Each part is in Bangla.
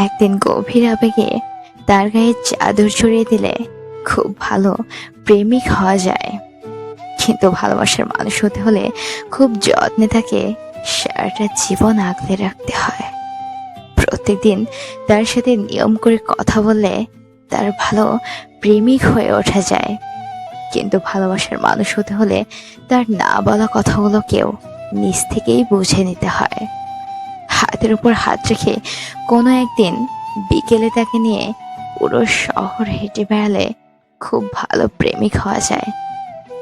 একদিন গভীর আবেগে তার গায়ে চাদর ছড়িয়ে দিলে খুব ভালো প্রেমিক হওয়া যায়, কিন্তু ভালোবাসার মানুষ হতে হলে খুব যত্নে তাকে সারাটা জীবন আগলে রাখতে হয়। প্রত্যেকদিন তার সাথে নিয়ম করে কথা বললে তার ভালো প্রেমিক হয়ে ওঠা যায়, কিন্তু ভালোবাসার মানুষ হতে হলে তার না বলা কথাগুলোকেও নিজ থেকেই বুঝে নিতে হয়। হাতের উপর হাত রেখে কোনো একদিন বিকেলে তাকে নিয়ে পুরো শহর হেঁটে বেড়ালে খুব ভালো প্রেমিক হওয়া যায়,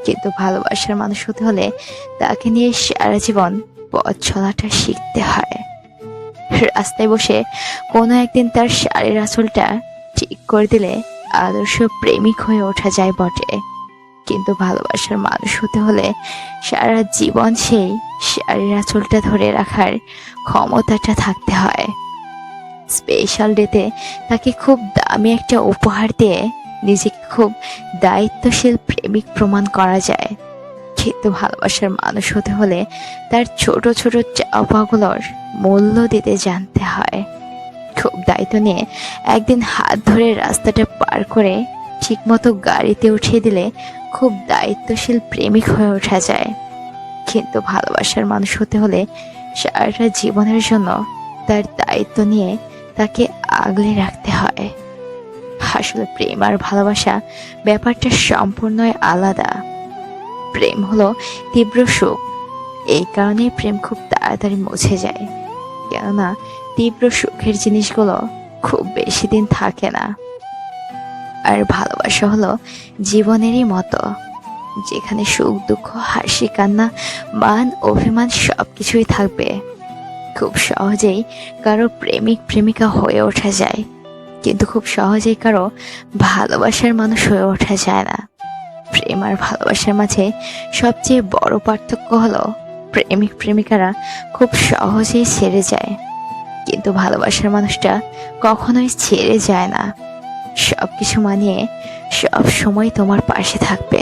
কিন্তু ভালোবাসার মানুষ হতে হলে তাকে নিয়ে সারা জীবন পথ চলাটা শিখতে হয়। রাস্তায় বসে কোনো একদিন তার শাড়ির আঁচলটা ঠিক করে দিলে আদর্শ প্রেমিক হয়ে ওঠা যায় বটে, কিন্তু ভালোবাসার মানুষ হতে হলে সারা জীবন সেই শাড়ির আঁচলটা ধরে রাখার ক্ষমতাটা থাকতে হয়। স্পেশাল ডেতে তাকে খুব দামি একটা উপহার দিয়ে নিজেকে খুব দায়িত্বশীল প্রেমিক প্রমাণ করা যায়, কিন্তু ভালোবাসার মানুষ হতে হলে তার ছোট ছোট চাওয়াগুলোর মূল্য দিতে জানতে হয়। খুব দায়িত্ব নিয়ে একদিন হাত ধরে রাস্তাটা পার করে ঠিকমতো গাড়িতে উঠিয়ে দিলে খুব দায়িত্বশীল প্রেমিক হয়ে ওঠা যায়, কিন্তু ভালোবাসার মানুষ হতে হলে সারাটা জীবনের জন্য তার দায়িত্ব নিয়ে তাকে আগলে রাখতে হয়। আসলে প্রেম আর ভালোবাসা ব্যাপারটা সম্পূর্ণই আলাদা। প্রেম হলো তীব্র সুখ, এই কারণেই প্রেম খুব তাড়াতাড়ি মুছে যায়, কেননা তীব্র সুখের জিনিসগুলো খুব বেশি দিন থাকে না। আর ভালোবাসা হলো জীবনেরই মতো, যেখানে সুখ দুঃখ হাসি কান্না মান অভিমান সবকিছুই থাকবে। খুব সহজেই কারো প্রেমিক প্রেমিকা হয়ে ওঠা যায়, কিন্তু খুব সহজেই কারো ভালোবাসার মানুষ হয়ে ওঠা যায় না। প্রেম আর ভালোবাসার মাঝে সবচেয়ে বড় পার্থক্য হলো প্রেমিক প্রেমিকারা খুব সহজেই ছেড়ে যায়, কিন্তু ভালোবাসার মানুষটা কখনোই ছেড়ে যায় না। সবকিছু মানিয়ে সব সময় তোমার পাশে থাকবে।